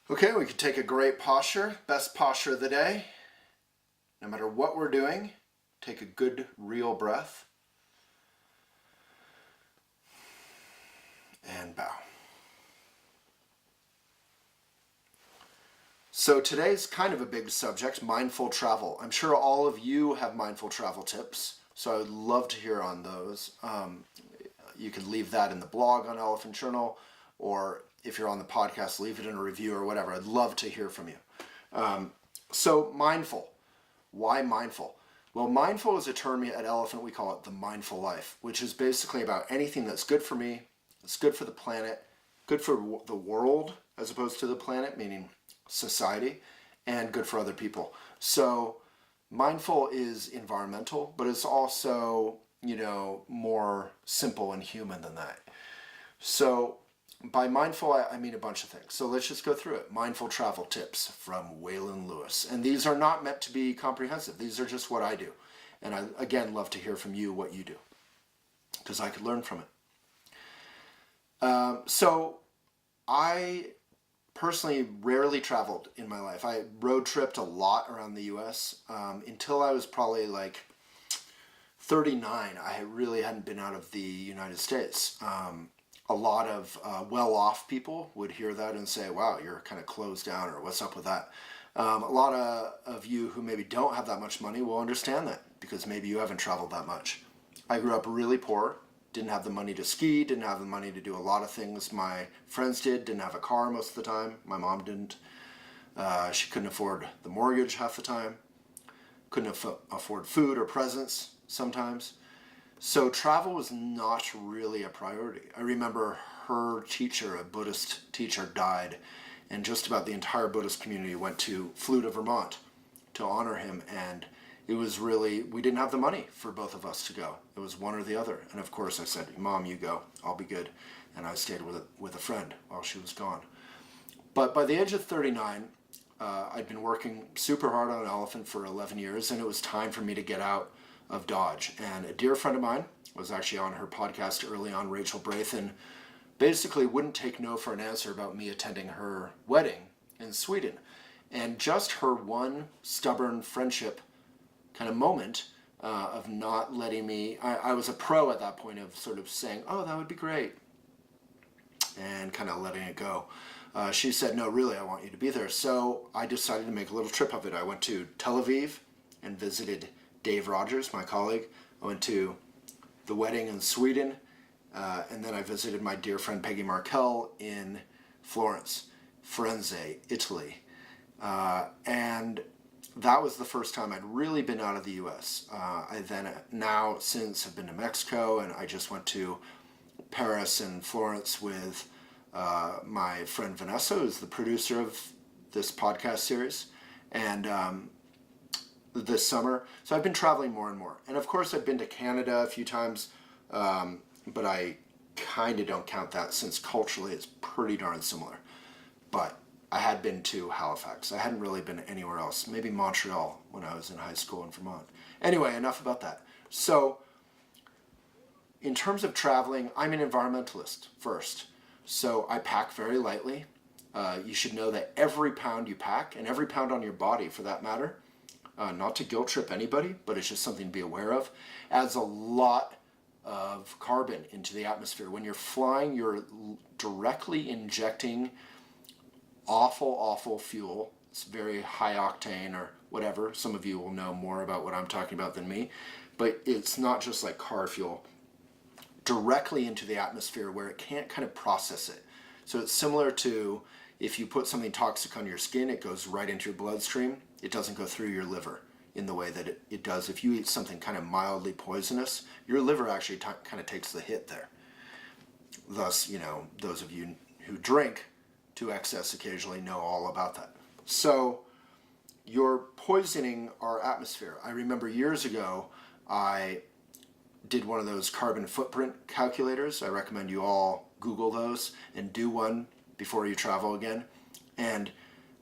Okay, we can take a great posture, best posture of the day. No matter what we're doing, take a good, real breath and bow. So today's kind of a big subject, mindful travel. I'm sure all of you have mindful travel tips, so I would love to hear on those. You can leave that in the blog on Elephant Journal, or if you're on the podcast, leave it in a review or whatever. I'd love to hear from you. So mindful. Why mindful? Well, mindful is a term at Elephant, we call it the mindful life, which is basically about anything that's good for me, that's good for the planet, good for the world as opposed to the planet, meaning society, and good for other people. So mindful is environmental, but it's also, more simple and human than that. So by mindful, I mean a bunch of things. So let's just go through it. Mindful travel tips from Waylon Lewis. And these are not meant to be comprehensive. These are just what I do. And I, again, love to hear from you what you do, because I could learn from it. So I personally rarely traveled in my life. I road tripped a lot around the U.S. Until I was probably like 39. I really hadn't been out of the United States. A lot of well-off people would hear that and say, wow, you're kind of closed down, or what's up with that? A lot of you who maybe don't have that much money will understand that, because maybe you haven't traveled that much. I grew up really poor, didn't have the money to ski, didn't have the money to do a lot of things my friends didn't have a car most of the time. My mom didn't. She couldn't afford the mortgage half the time, couldn't afford food or presents sometimes. So travel was not really a priority. I remember her teacher, a Buddhist teacher, died, and just about the entire Buddhist community flew to Vermont to honor him, and it was really, we didn't have the money for both of us to go. It was one or the other. And of course I said, Mom, you go, I'll be good. And I stayed with a friend while she was gone. But by the age of 39, I'd been working super hard on an elephant for 11 years, and it was time for me to get out of Dodge. And a dear friend of mine was actually on her podcast early on, Rachel Braithen, basically wouldn't take no for an answer about me attending her wedding in Sweden. And just her one stubborn friendship kind of moment of not letting me, I was a pro at that point of sort of saying, oh, that would be great, and kind of letting it go. She said, no, really, I want you to be there. So I decided to make a little trip of it. I went to Tel Aviv and visited Dave Rogers, my colleague. I went to the wedding in Sweden, and then I visited my dear friend Peggy Markel in Florence, Firenze, Italy. And that was the first time I'd really been out of the U.S. I then now since have been to Mexico, and I just went to Paris and Florence with my friend Vanessa, who's the producer of this podcast series, and this summer. So I've been traveling more and more. And of course I've been to Canada a few times, but I kind of don't count that since culturally it's pretty darn similar. But I had been to Halifax. I hadn't really been anywhere else. Maybe Montreal when I was in high school in Vermont. Anyway, enough about that. So in terms of traveling, I'm an environmentalist first. So I pack very lightly. You should know that every pound you pack, and every pound on your body for that matter, not to guilt trip anybody, but it's just something to be aware of, adds a lot of carbon into the atmosphere. When you're flying, you're directly injecting awful fuel. It's very high octane or whatever. Some of you will know more about what I'm talking about than me, but it's not just like car fuel. Directly into the atmosphere where it can't kind of process it. So it's similar to if you put something toxic on your skin, it goes right into your bloodstream. It doesn't go through your liver in the way that it does. If you eat something kind of mildly poisonous, your liver actually kind of takes the hit there. Thus, those of you who drink to excess occasionally know all about that. So you're poisoning our atmosphere. I remember years ago, I did one of those carbon footprint calculators. I recommend you all Google those and do one before you travel again. And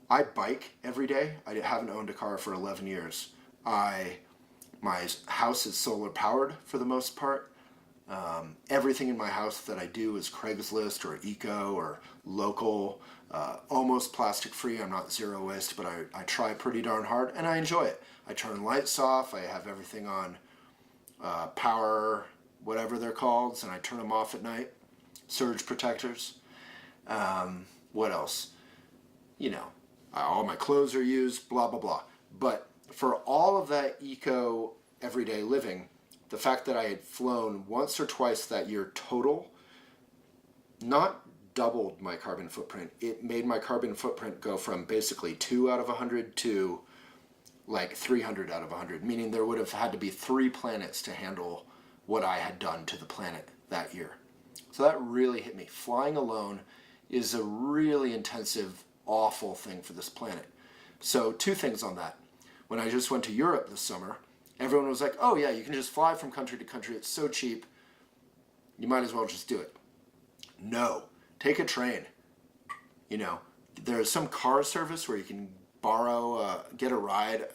I bike every day. I haven't owned a car for 11 years. My house is solar powered for the most part. Everything in my house that I do is Craigslist or eco or local, almost plastic free. I'm not zero waste, but I try pretty darn hard and I enjoy it. I turn lights off. I have everything on power, whatever they're called, and I turn them off at night. Surge protectors. What else? You know, all my clothes are used, blah, blah, blah. But for all of that eco everyday living, the fact that I had flown once or twice that year total, not doubled my carbon footprint. It made my carbon footprint go from basically 2 out of 100 to like 300 out of 100, meaning there would have had to be 3 planets to handle what I had done to the planet that year. So that really hit me. Flying alone is a really intensive, awful thing for this planet. So 2 things on that. When I just went to Europe this summer, everyone was like, oh yeah, you can just fly from country to country. It's so cheap. You might as well just do it. No, take a train. You know, there's some car service where you can borrow, get a ride.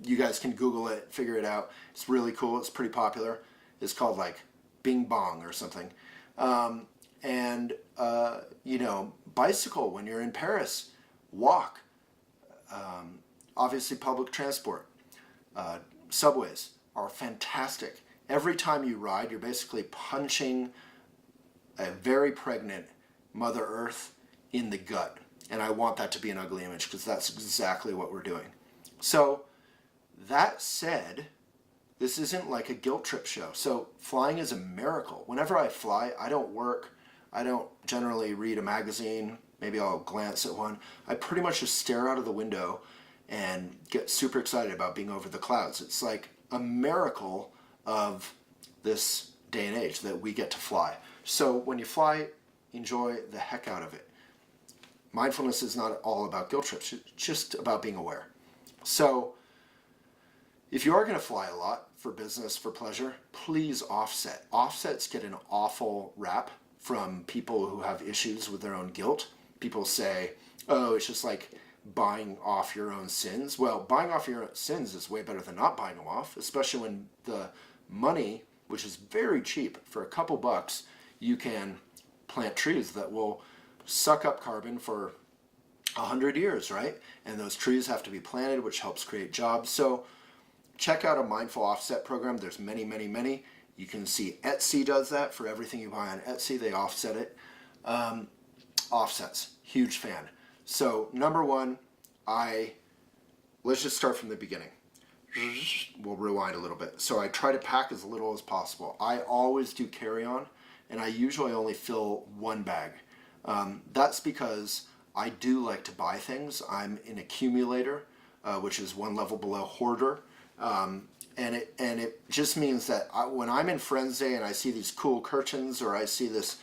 You guys can Google it, figure it out. It's really cool. It's pretty popular. It's called like Bing Bong or something. You know, bicycle when you're in Paris. Walk. Obviously public transport. Subways are fantastic. Every time you ride, you're basically punching a very pregnant Mother Earth in the gut. And I want that to be an ugly image because that's exactly what we're doing. So that said, this isn't like a guilt trip show. So flying is a miracle. Whenever I fly, I don't work. I don't generally read a magazine. Maybe I'll glance at one. I pretty much just stare out of the window and get super excited about being over the clouds. It's like a miracle of this day and age that we get to fly. So when you fly, enjoy the heck out of it. Mindfulness is not all about guilt trips. It's just about being aware. So if you are going to fly a lot for business, for pleasure, please offset. Offsets get an awful rap from people who have issues with their own guilt. People say, oh, it's just like buying off your own sins. Well, buying off your own sins is way better than not buying them off, especially when the money, which is very cheap, for a couple bucks, you can plant trees that will suck up carbon for 100 years, right? And those trees have to be planted, which helps create jobs. So check out a mindful offset program. There's many, many, many. You can see Etsy does that. For everything you buy on Etsy, they offset it. Offsets, huge fan. So number one, let's just start from the beginning. We'll rewind a little bit. So I try to pack as little as possible. I always do carry-on, and I usually only fill 1 bag. That's because I do like to buy things. I'm an accumulator, which is 1 level below hoarder. And it just means that when I'm in Friends Day and I see these cool curtains, or I see this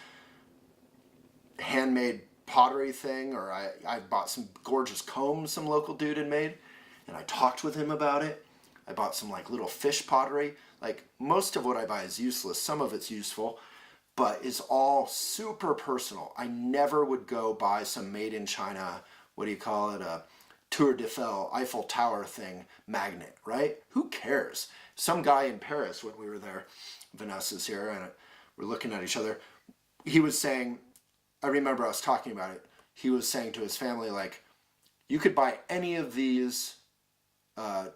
handmade pottery thing, or I bought some gorgeous combs some local dude had made, and I talked with him about it. I bought some like little fish pottery. Like most of what I buy is useless. Some of it's useful, but it's all super personal. I never would go buy some made in China, what do you call it, a Tour Eiffel Tower thing magnet, right? Who cares? Some guy in Paris, when we were there, Vanessa's here, and we're looking at each other, he was saying, I remember us talking about it, he was saying to his family, like, you could buy any of these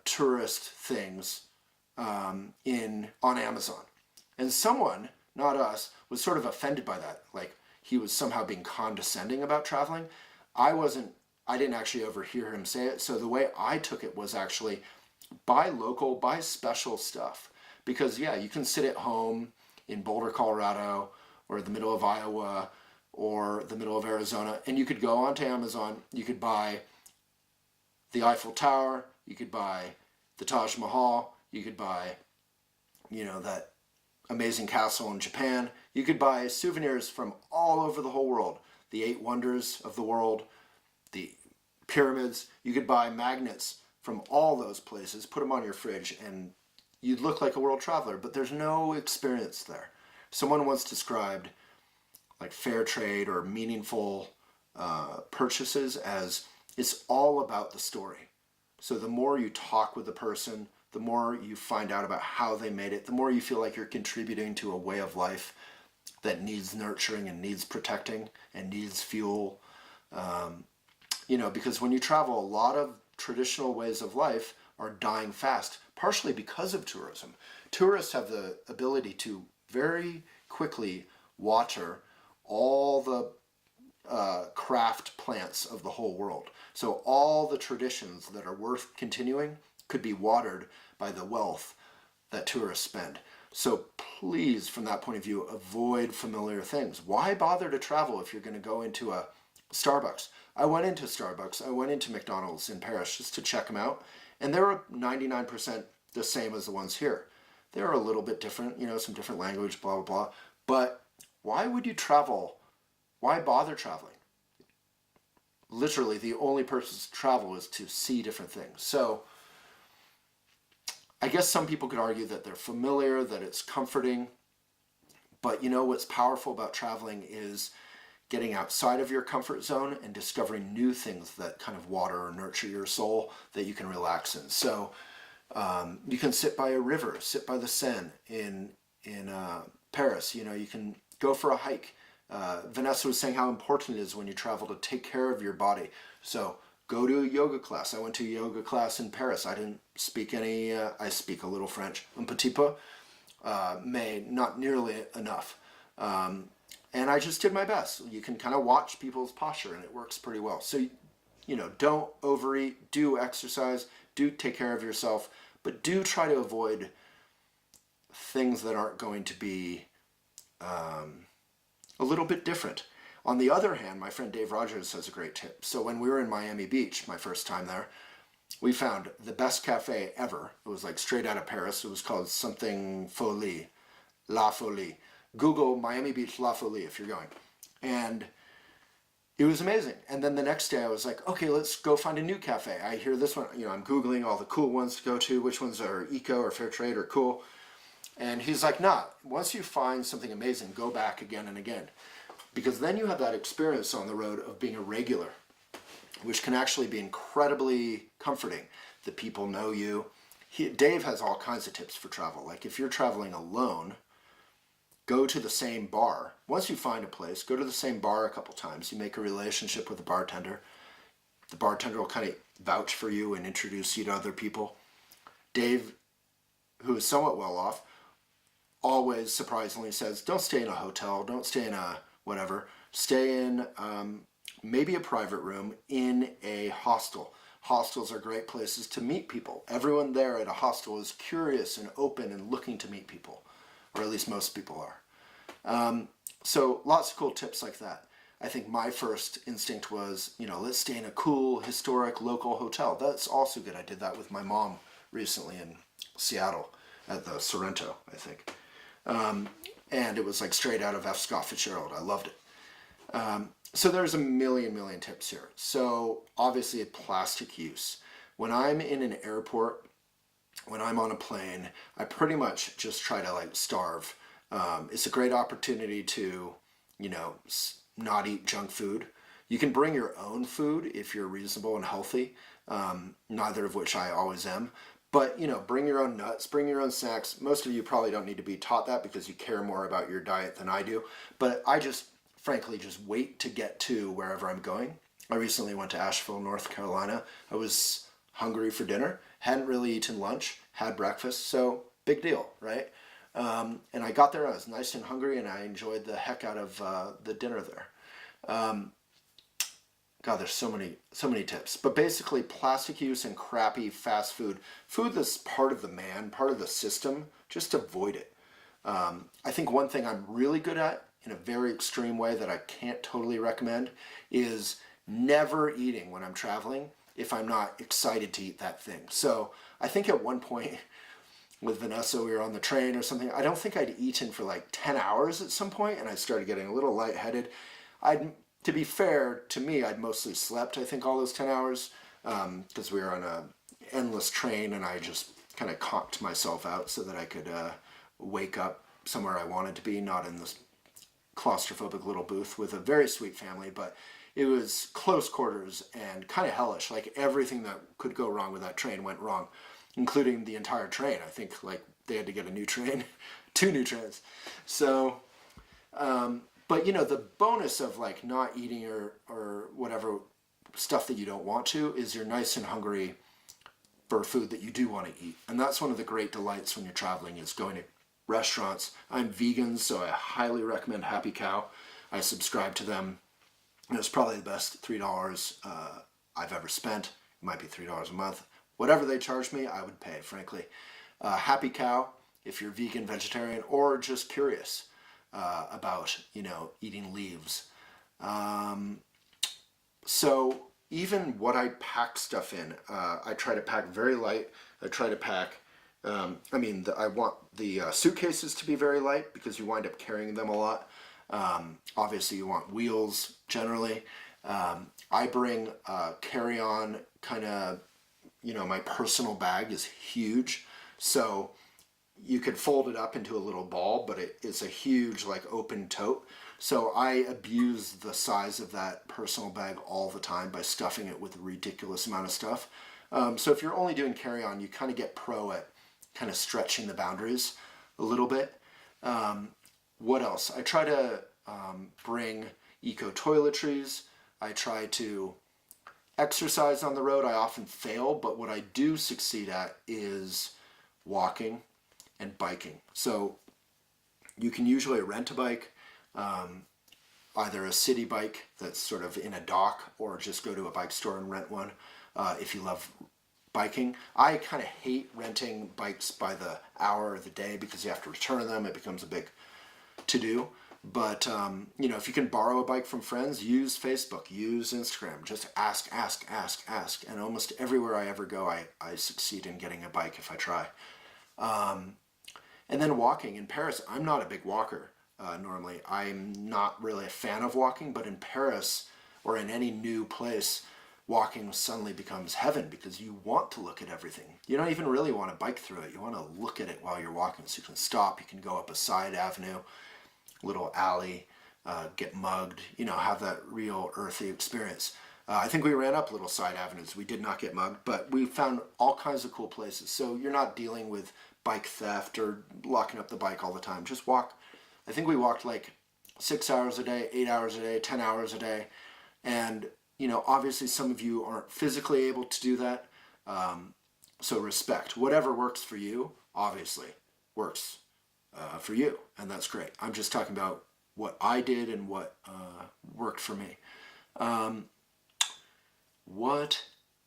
tourist things on Amazon. And someone, not us, was sort of offended by that. Like, he was somehow being condescending about traveling. I didn't actually overhear him say it. So the way I took it was actually buy local, buy special stuff. Because yeah, you can sit at home in Boulder, Colorado, or the middle of Iowa, or the middle of Arizona, and you could go onto Amazon, you could buy the Eiffel Tower, you could buy the Taj Mahal, you could buy, you know, that amazing castle in Japan. You could buy souvenirs from all over the whole world. The 8 wonders of the world, the pyramids. You could buy magnets from all those places, put them on your fridge, and you'd look like a world traveler, but there's no experience there. Someone once described like fair trade or meaningful purchases as it's all about the story. So the more you talk with the person, the more you find out about how they made it, the more you feel like you're contributing to a way of life that needs nurturing and needs protecting and needs fuel. Because when you travel, a lot of traditional ways of life are dying fast, partially because of tourism. Tourists have the ability to very quickly water all the craft plants of the whole world. So all the traditions that are worth continuing could be watered by the wealth that tourists spend. So please, from that point of view, avoid familiar things. Why bother to travel if you're going to go into a Starbucks? I went into Starbucks, I went into McDonald's in Paris just to check them out, and they were 99% the same as the ones here. They're a little bit different, some different language, blah, blah, blah. But why would you travel? Why bother traveling? Literally, the only purpose of travel is to see different things. So I guess some people could argue that they're familiar, that it's comforting. But what's powerful about traveling is getting outside of your comfort zone and discovering new things that kind of water or nurture your soul that you can relax in. So you can sit by a river, sit by the Seine in Paris. You can go for a hike. Vanessa was saying how important it is when you travel to take care of your body. So go to a yoga class. I went to a yoga class in Paris. I didn't speak any, I speak a little French, un petit peu, mais not nearly enough. And I just did my best. You can kind of watch people's posture and it works pretty well. So, don't overeat, do exercise, do take care of yourself, but do try to avoid things that aren't going to be a little bit different. On the other hand, my friend Dave Rogers has a great tip. So when we were in Miami Beach, my first time there, we found the best cafe ever. It was like straight out of Paris. It was called something Folie, La Folie. Google Miami Beach La Folie if you're going. And it was amazing. And then the next day I was like, okay, let's go find a new cafe. I hear this one, I'm Googling all the cool ones to go to, which ones are eco or fair trade or cool. And he's like, nah, once you find something amazing, go back again and again. Because then you have that experience on the road of being a regular, which can actually be incredibly comforting. The people know you. Dave has all kinds of tips for travel. Like if you're traveling alone, go to the same bar. Once you find a place, go to the same bar a couple times. You make a relationship with the bartender. The bartender will kind of vouch for you and introduce you to other people. Dave, who is somewhat well off, always surprisingly says, don't stay in a hotel, don't stay in a whatever, stay in maybe a private room in a hostel. Hostels are great places to meet people. Everyone there at a hostel is curious and open and looking to meet people, or at least most people are. So lots of cool tips like that. I think my first instinct was, let's stay in a cool, historic, local hotel. That's also good. I did that with my mom recently in Seattle at the Sorrento, I think. And it was like straight out of F. Scott Fitzgerald. I loved it. So there's a million tips here. So obviously plastic use. When I'm in an airport, when I'm on a plane, I pretty much just try to starve. It's a great opportunity to, not eat junk food. You can bring your own food if you're reasonable and healthy, neither of which I always am. But, bring your own nuts, bring your own snacks. Most of you probably don't need to be taught that because you care more about your diet than I do. But I just, frankly, just wait to get to wherever I'm going. I recently went to Asheville, North Carolina. I was hungry for dinner, hadn't really eaten lunch, had breakfast, so big deal, right? And I got there, I was nice and hungry, and I enjoyed the heck out of the dinner there. God, there's so many tips. But basically, plastic use and crappy fast food that's part of the system, just avoid it. I think one thing I'm really good at, in a very extreme way that I can't totally recommend, is never eating when I'm traveling if I'm not excited to eat that thing. So I think at one point with Vanessa, we were on the train or something. I don't think I'd eaten for 10 hours at some point, and I started getting a little lightheaded. To be fair to me, I'd mostly slept, I think, all those 10 hours because we were on an endless train, and I just kind of conked myself out so that I could wake up somewhere I wanted to be, not in this claustrophobic little booth with a very sweet family, but it was close quarters and kind of hellish. Everything that could go wrong with that train went wrong. including the entire train. I think like they had to get a new train, 2 new trains. So, but you know, the bonus of like not eating or whatever stuff that you don't want to is you're nice and hungry for food that you do want to eat. And that's one of the great delights when you're traveling, is going to restaurants. I'm vegan, so I highly recommend Happy Cow. I subscribe to them. And it's probably the best $3 I've ever spent. It might be $3 a month. Whatever they charge me, I would pay, frankly. Happy Cow, if you're vegan, vegetarian, or just curious about, you know, eating leaves. So even what I pack stuff in, I try to pack very light. I try to pack, I want the suitcases to be very light because you wind up carrying them a lot. Obviously you want wheels generally. I bring carry-on kind of, you know, my personal bag is huge. So you could fold it up into a little ball, but it's a huge like open tote. So I abuse the size of that personal bag all the time by stuffing it with a ridiculous amount of stuff. So if you're only doing carry-on, you kind of get pro at kind of stretching the boundaries a little bit. What else? I try to bring eco toiletries. I try to exercise on the road. I often fail, but what I do succeed at is walking and biking. So you can usually rent a bike, either a city bike that's sort of in a dock, or just go to a bike store and rent one if you love biking. I kind of hate renting bikes by the hour or the day because you have to return them. It becomes a big to-do. But, you know, if you can borrow a bike from friends, use Facebook, use Instagram, just ask. And almost everywhere I ever go, I succeed in getting a bike if I try. And then walking. In Paris, I'm not a big walker normally. I'm not really a fan of walking, but in Paris or in any new place, walking suddenly becomes heaven because you want to look at everything. You don't even really want to bike through it. You want to look at it while you're walking. So you can stop, you can go up a side avenue, little alley, get mugged, you know, have that real earthy experience. I think we ran up little side avenues. We did not get mugged, but we found all kinds of cool places. So you're not dealing with bike theft or locking up the bike all the time. Just walk. I think we walked like 6 hours a day, 8 hours a day, 10 hours a day. And, you know, obviously some of you aren't physically able to do that. So respect. Whatever works for you, obviously, works for you. And that's great. I'm just talking about what I did and what worked for me. What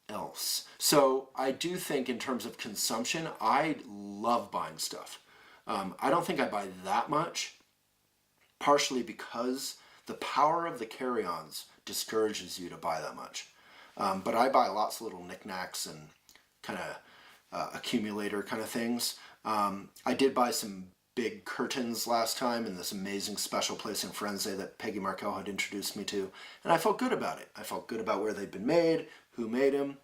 else? So I do think in terms of consumption, I love buying stuff. I don't think I buy that much, partially because the power of the carry-ons discourages you to buy that much. But I buy lots of little knickknacks and kind of accumulator kind of things. I did buy some big curtains last time in this amazing special place in Firenze that Peggy Markel had introduced me to, and I felt good about it. I felt good about where they'd been made, who made them,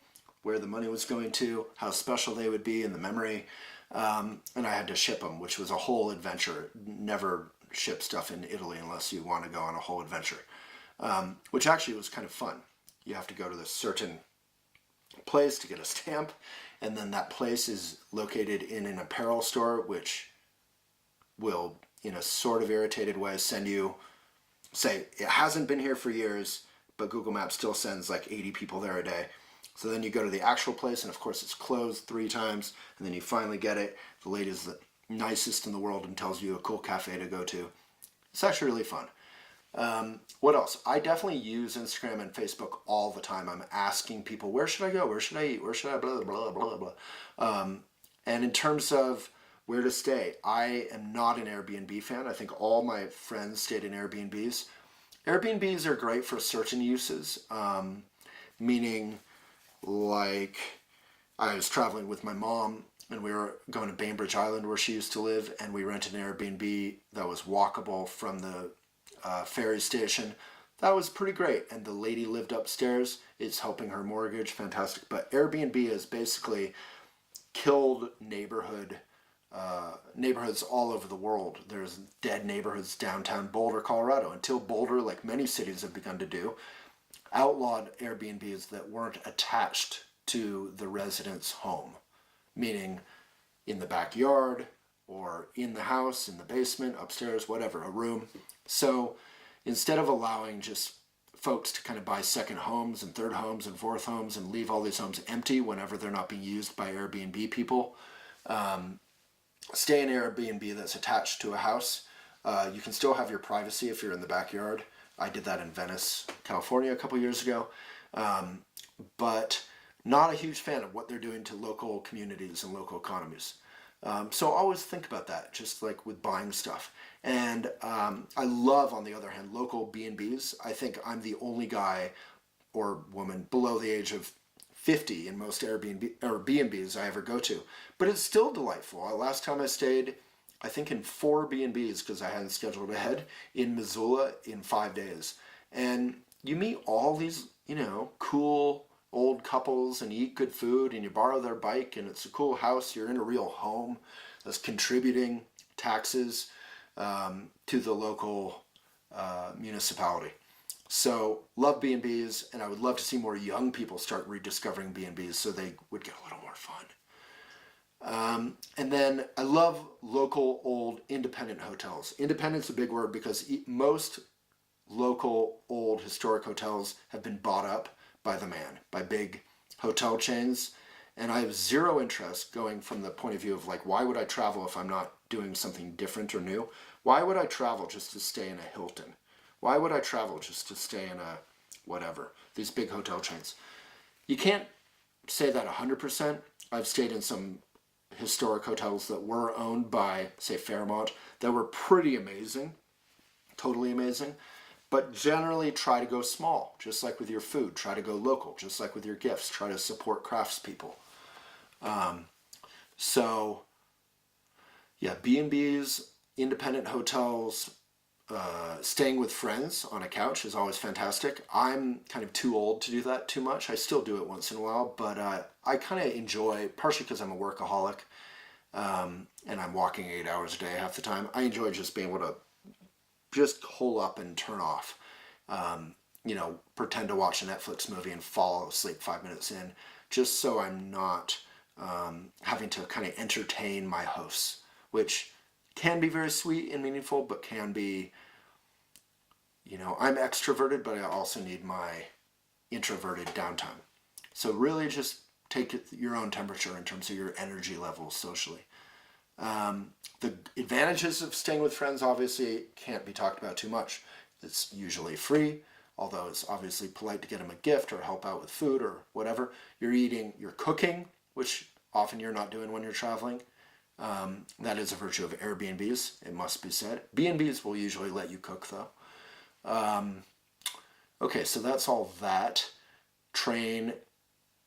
where the money was going to, how special they would be in the memory, and I had to ship them, which was a whole adventure. Never ship stuff in Italy unless you want to go on a whole adventure, which actually was kind of fun. You have to go to this certain place to get a stamp, and then that place is located in an apparel store, which will, in a sort of irritated way, send you, say, it hasn't been here for years, but Google Maps still sends like 80 people there a day. So then you go to the actual place, and of course it's closed 3 times, and then you finally get it. The lady's the nicest in the world and tells you a cool cafe to go to. It's actually really fun. What else? I definitely use Instagram and Facebook all the time. I'm asking people, where should I go? Where should I eat? Where should I blah, blah, blah, blah. And in terms of where to stay, I am not an Airbnb fan. I think all my friends stayed in Airbnbs. Airbnbs are great for certain uses, meaning like I was traveling with my mom and we were going to Bainbridge Island where she used to live, and we rented an Airbnb that was walkable from the ferry station. That was pretty great, and the lady lived upstairs. It's helping her mortgage, fantastic. But Airbnb has basically killed neighborhoods all over the world. There's dead neighborhoods downtown Boulder, Colorado, until Boulder, like many cities have begun to do, outlawed Airbnbs that weren't attached to the resident's home. meaning in the backyard or in the house, in the basement, upstairs, whatever, a room. So instead of allowing just folks to kind of buy second homes and third homes and fourth homes and leave all these homes empty whenever they're not being used by Airbnb people, stay in Airbnb that's attached to a house. You can still have your privacy if you're in the backyard. I did that in Venice, California a couple years ago. But not a huge fan of what they're doing to local communities and local economies. So always think about that, just like with buying stuff. And I love, on the other hand, local B&Bs. I think I'm the only guy or woman below the age of 50 in most Airbnb or B&Bs I ever go to. But it's still delightful. Last time I stayed, I think in 4 B&Bs, because I hadn't scheduled ahead, in Missoula in 5 days. And you meet all these, cool old couples and eat good food and you borrow their bike and it's a cool house. You're in a real home that's contributing taxes to the local municipality. So love B&Bs, and I would love to see more young people start rediscovering B&Bs so they would get a little more fun. And then I love local old independent hotels. Independent's a big word because most local old historic hotels have been bought up by the man, by big hotel chains. And I have zero interest, going from the point of view of like, why would I travel if I'm not doing something different or new? Why would I travel just to stay in a Hilton? Why would I travel just to stay in a whatever, these big hotel chains? You can't say that 100%. I've stayed in some historic hotels that were owned by, say, Fairmont, that were pretty amazing, totally amazing. But generally try to go small, just like with your food. Try to go local, just like with your gifts. Try to support craftspeople. So, yeah, B&Bs, independent hotels, staying with friends on a couch is always fantastic. I'm kind of too old to do that too much. I still do it once in a while, but I kind of enjoy, partially because I'm a workaholic, and I'm walking 8 hours a day half the time. I enjoy just being able to just hole up and turn off. Pretend to watch a Netflix movie and fall asleep 5 minutes in, just so I'm not having to kind of entertain my hosts, which can be very sweet and meaningful, but can be, I'm extroverted, but I also need my introverted downtime. So really just take your own temperature in terms of your energy levels socially. The advantages of staying with friends obviously can't be talked about too much. It's usually free, although it's obviously polite to get them a gift or help out with food or whatever. You're cooking, which often you're not doing when you're traveling. That is a virtue of Airbnbs, it must be said. B&Bs will usually let you cook, though. Okay, so that's all that. Train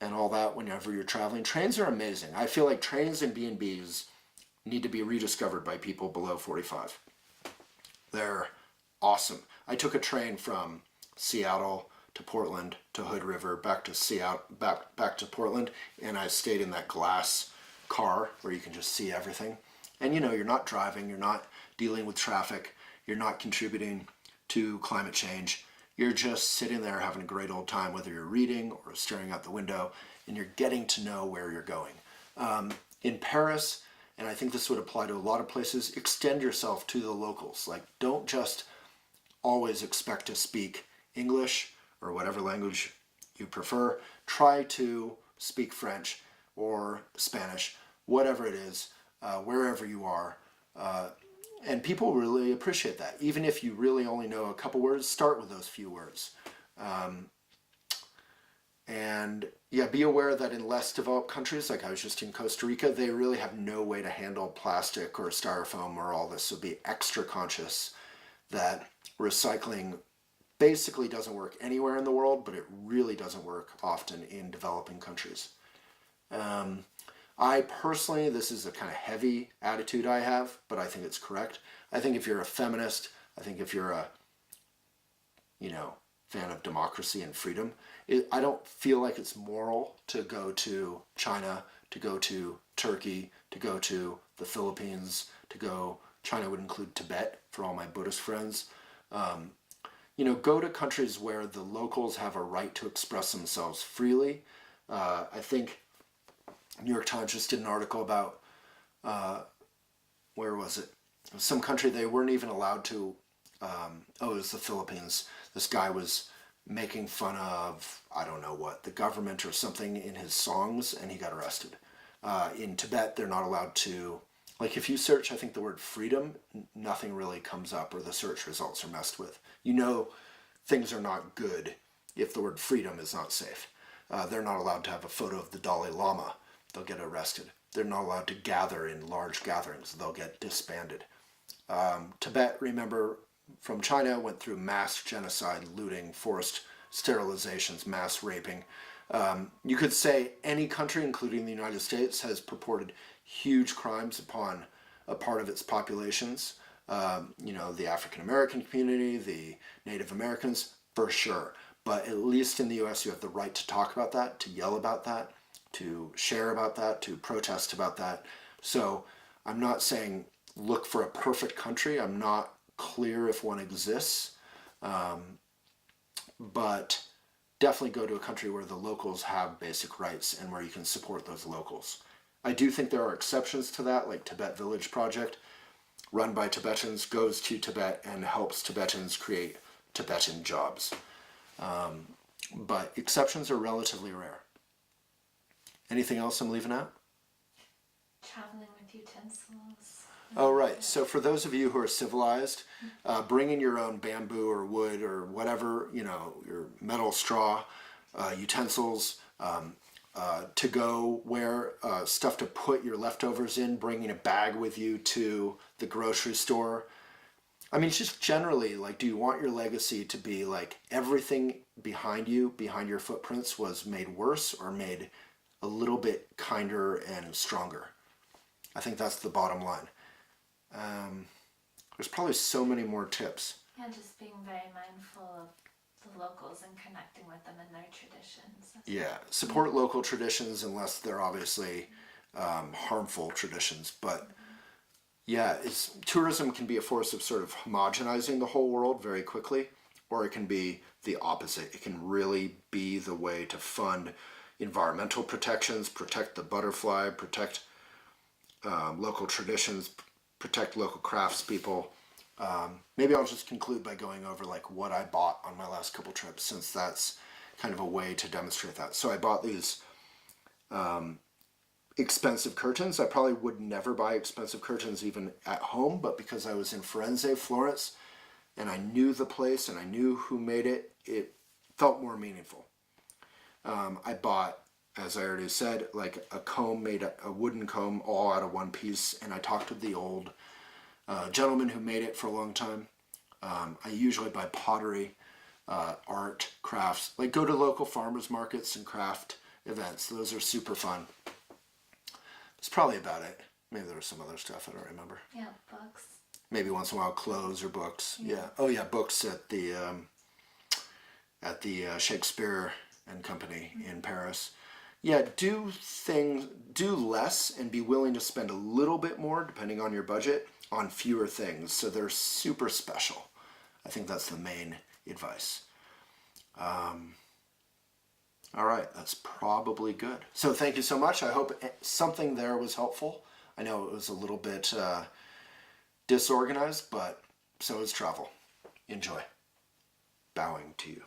and all that whenever you're traveling. Trains are amazing. I feel like trains and B&Bs need to be rediscovered by people below 45. They're awesome. I took a train from Seattle to Portland to Hood River, back to Seattle, back to Portland, and I stayed in that glass car where you can just see everything. And you're not driving, you're not dealing with traffic, you're not contributing to climate change. You're just sitting there having a great old time, whether you're reading or staring out the window, and you're getting to know where you're going. In Paris, and I think this would apply to a lot of places, extend yourself to the locals. Like, don't just always expect to speak English or whatever language you prefer. Try to speak French or Spanish, whatever it is, wherever you are. And people really appreciate that. Even if you really only know a couple words, start with those few words. And yeah, be aware that in less developed countries, like I was just in Costa Rica, they really have no way to handle plastic or styrofoam or all this. So be extra conscious that recycling basically doesn't work anywhere in the world, but it really doesn't work often in developing countries. I personally, this is a kind of heavy attitude I have, but I think it's correct. I think if you're a feminist, I think if you're a, fan of democracy and freedom, I don't feel like it's moral to go to China, to go to Turkey, to go to the Philippines, China would include Tibet for all my Buddhist friends. Go to countries where the locals have a right to express themselves freely. I think New York Times just did an article about, where was it? Some country they weren't even allowed to, it was the Philippines. This guy was making fun of, I don't know what, the government or something in his songs, and he got arrested. In Tibet, they're not allowed to, like if you search, I think the word freedom, nothing really comes up, or the search results are messed with. You know things are not good if the word freedom is not safe. They're not allowed to have a photo of the Dalai Lama. They'll get arrested. They're not allowed to gather in large gatherings. They'll get disbanded. Tibet, remember, from China, went through mass genocide, looting, forced sterilizations, mass raping. You could say any country, including the United States, has purported huge crimes upon a part of its populations. The African American community, the Native Americans, for sure. But at least in the US, you have the right to talk about that, to yell about that, to share about that, to protest about that. So I'm not saying look for a perfect country. I'm not clear if one exists. But definitely go to a country where the locals have basic rights and where you can support those locals. I do think there are exceptions to that, like Tibet Village Project, run by Tibetans, goes to Tibet and helps Tibetans create Tibetan jobs. But exceptions are relatively rare. Anything else I'm leaving out? Traveling with utensils. Oh, right. So for those of you who are civilized, bring in your own bamboo or wood or whatever, your metal straw, utensils, to go where, stuff to put your leftovers in, bringing a bag with you to the grocery store. I mean, just generally, like, do you want your legacy to be like everything behind you, behind your footprints, was made worse or made a little bit kinder and stronger? I think that's the bottom line. There's probably so many more tips. Yeah, just being very mindful of the locals and connecting with them and their traditions. Yeah, support local traditions unless they're obviously harmful traditions. But yeah, tourism can be a force of sort of homogenizing the whole world very quickly, or it can be the opposite. It can really be the way to fund environmental protections, protect the butterfly, protect local traditions, protect local craftspeople. Maybe I'll just conclude by going over like what I bought on my last couple trips, since that's kind of a way to demonstrate that. So I bought these expensive curtains. I probably would never buy expensive curtains even at home, but because I was in Firenze, Florence, and I knew the place and I knew who made it, it felt more meaningful. I bought, as I already said, like a comb, a wooden comb, all out of one piece, and I talked to the old gentleman who made it for a long time. I usually buy pottery, art, crafts, like go to local farmers markets and craft events. Those are super fun. That's probably about it. Maybe there was some other stuff I don't remember. Yeah, books. Maybe once in a while clothes or books. Yeah. Oh yeah, books at the Shakespeare and Company in Paris. Yeah, do less and be willing to spend a little bit more, depending on your budget, on fewer things. So they're super special. I think that's the main advice. All right, that's probably good. So thank you so much. I hope something there was helpful. I know it was a little bit disorganized, but so is travel. Enjoy. Bowing to you.